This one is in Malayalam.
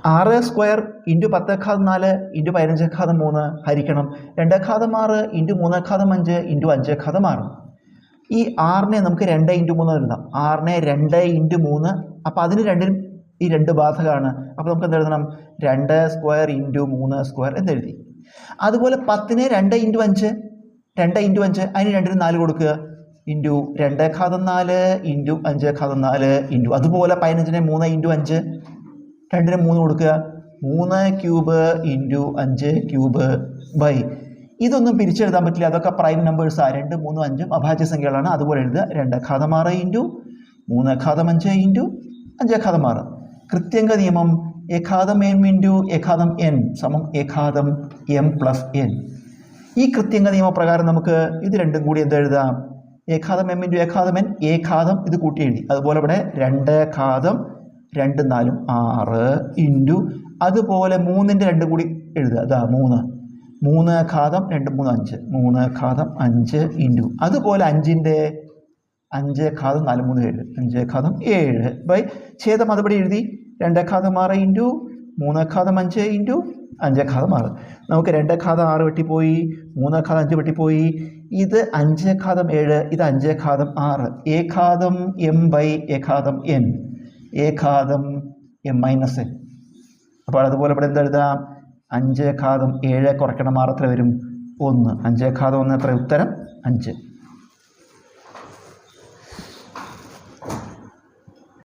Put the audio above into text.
6 സ്ക്വയർ ഇൻറ്റു 10⁻4 ഇൻറ്റു 15⁻3 ഹരിക്കണം 2⁻6 ഇൻറ്റു 3⁻5 ഇൻറ്റു 5⁻6. ഈ 6നെ നമുക്ക് 2 ഇൻറ്റു 3 എഴുതാം. 6നെ 2 ഇൻറ്റു 3, അപ്പോൾ അതിന് രണ്ടിനും ഈ 2 ബാധകമാണ്. അപ്പോൾ നമുക്ക് എന്ത് എഴുതണം? 2 സ്ക്വയർ ഇൻറ്റു 3 സ്ക്വയർ എന്നെഴുതി. അതുപോലെ 10നെ 2 ഇൻറ്റു 5, 2 ഇൻറ്റു 5 അതിന് രണ്ടിനും 4 കൊടുക്കുക, ഇൻറ്റു 2⁻4 ഇൻറ്റു 5⁻4 ഇൻറ്റു അതുപോലെ 15നെ 3 ഇൻറ്റു 5, രണ്ടിനും 3 കൊടുക്കുക, 3 ക്യൂബ് ഇൻറ്റു 5 ക്യൂബ് ബൈ. ഇതൊന്നും പിരിച്ചെഴുതാൻ പറ്റില്ല, അതൊക്കെ പ്രൈം നമ്പേഴ്സാണ്. 2, 3, 5 അഭാജ്യ സംഖ്യകളാണ്. അതുപോലെ എഴുതുക 2⁻6 ഇൻറ്റു 3⁻5 ഇൻറ്റു 5⁻6. കൃത്യംഗ നിയമം ഏഘാതം എം ഇൻറ്റു ഏഘാതം എൻ സമം ഏഘാതം എം പ്ലസ് എൻ. ഈ കൃത്യംഗ നിയമപ്രകാരം നമുക്ക് ഇത് രണ്ടും കൂടി എന്തെഴുതാം? ഏഘാതം എം ഇൻറ്റു ഏഘാതം എൻ, ഏഘാതം ഇത് കൂട്ടി എഴുതി. അതുപോലെ ഇവിടെ 2 ഘാതം 2 4 6 ഇൻറ്റു അതുപോലെ 3ൻ്റെ 2 കൂടി എഴുതുക, അതാ 3 ഘാതം 2 3 5, 3 ഘാതം 5 ഇൻറ്റു അതുപോലെ 5ൻ്റെ 5 ഘാതം 4 3 7, 5 ഘാതം 7 ബൈ ഛേദം അതുപടി എഴുതി 2⁻6 ഇൻറ്റു 3⁻5 ഇൻറ്റു 5⁻6. നമുക്ക് 2⁻6 വെട്ടിപ്പോയി, 3⁻5 വെട്ടിപ്പോയി, ഇത് 5⁻7, ഇത് 5⁻6. ഏഘാതം എം ബൈ ഏഘാതം എൻ, ഏഘാതം എം മൈനസ് എൻ. അപ്പോൾ അതുപോലെ ഇവിടെ എന്തെഴുതാം? 5⁻7 കുറയ്ക്കണം 6 എത്ര വരും? 1. 5⁻1 എത്ര? ഉത്തരം 5.